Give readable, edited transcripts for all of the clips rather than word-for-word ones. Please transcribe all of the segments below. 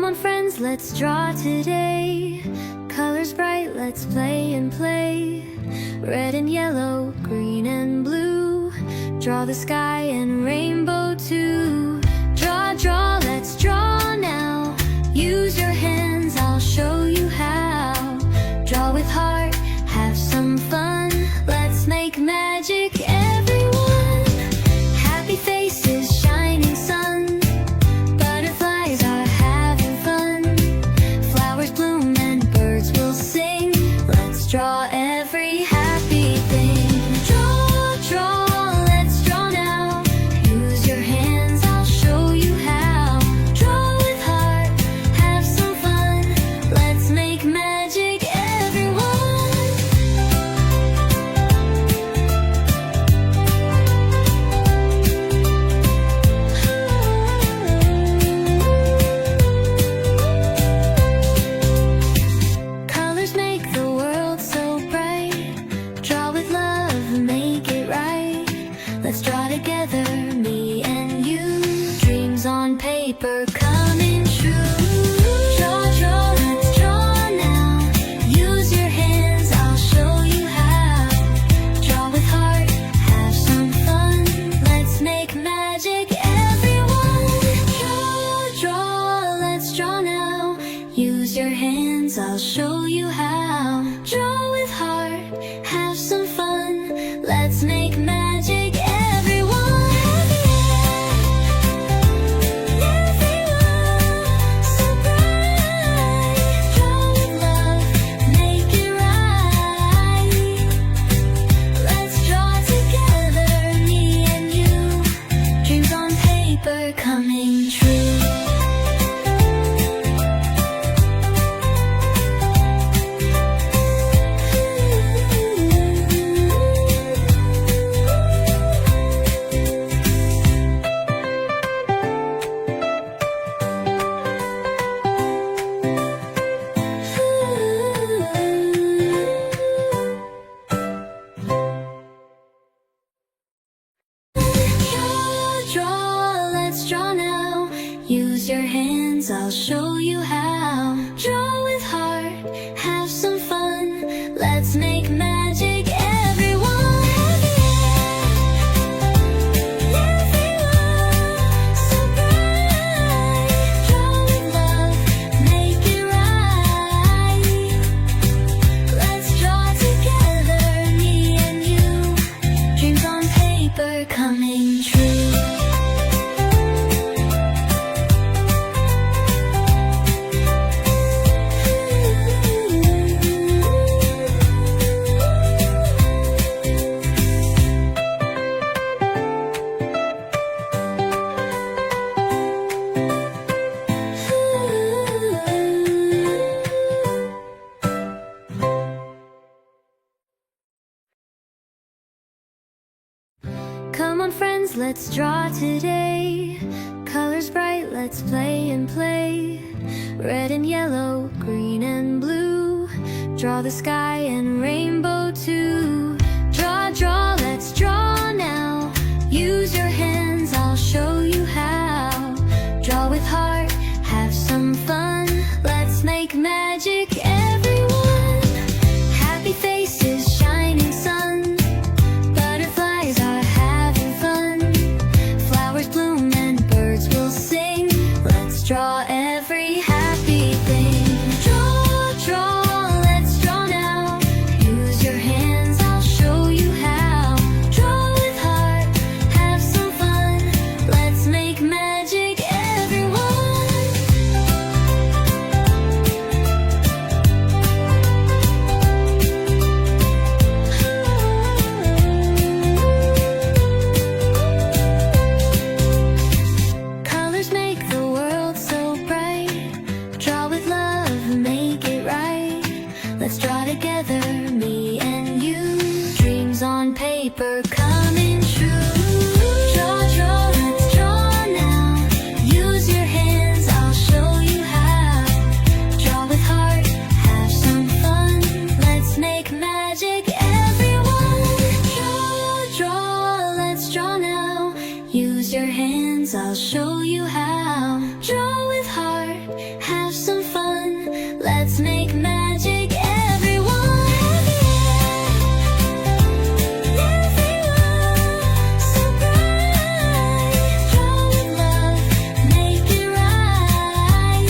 Come on friends, let's draw today. Colors bright, let's play and play. Red and yellow, green and blue. Draw the sky and rainbow too. Draw, draw, let's draw now. Use your hands, I'll show you how. Draw with heart, have some fun. Let's make magic, everyone. Happy faces, shining sun. Butterflies are having fun. Flowers bloom and birds will sing. Let's draw every happy thing. Draw, draw, let's draw now. Use your hands, I'll show you how. Draw with heart, have some fun. Let's make magic, everyone. Colors make the world so bright. Draw with love, make it right. Let's draw together, me and you. Dreams on paper coming true. Draw, draw, let's draw now. Use your hands, I'll show you how. Draw with heart, have some fun. Let's make magic, everyone. Draw, draw, let's draw now. Use your hands, I'll show you how. Draw with heart, have some fun. Let's make magic, everyone. Everyone, so bright. Draw with love, make it right. Let's draw together, me and you. Dreams on paper coming true. Draw, draw, let's draw now. Use your hands, I'll show you how. Draw with heart, have some fun. Let's make magic, everyone. Everyone, so bright. Draw with love, make it right. Let's draw together, me and you. Dreams on paper coming true. Come on friends, let's draw today. Colors bright, let's play and play. Red and yellow, green and blue. Draw the sky and rainbow too. Draw, draw, let's draw now. Use your hands, I'll show you how. Draw with heart, have some fun. Let's make magic, everyone. Happy faces, shining sun. Butterflies are having fun. Flowers bloom and birds will sing. Let's draw every happy thing. Draw, draw, let's draw now. Use your hands, I'll show you how. Draw with heart, have some fun. Let's make magic, everyone. Colors make the world so bright. Draw with love, make it right. Let's draw together, me and you. Dreams on paper coming true. Draw, draw, let's draw now. Use your hands, I'll show you how. Draw with heart, have some fun. Let's make magic, everyone. Draw, draw, let's draw now. Use your hands, I'll show you how. Draw with heart, have let's make magic, everyone. Everyone, so bright. Draw with love, make it right.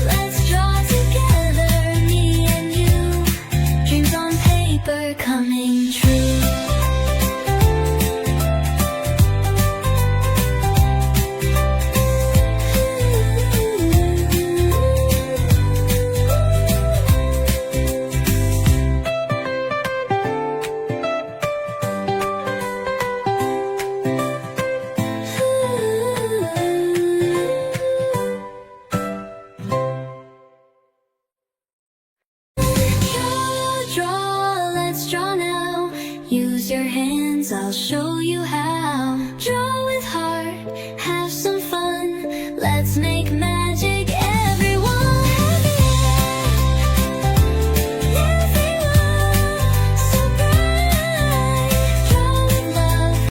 Let's draw together, me and you. Dreams on paper coming true. Draw, let's draw now. Use your hands, I'll show you how. Draw with heart, have some fun. Let's make magic.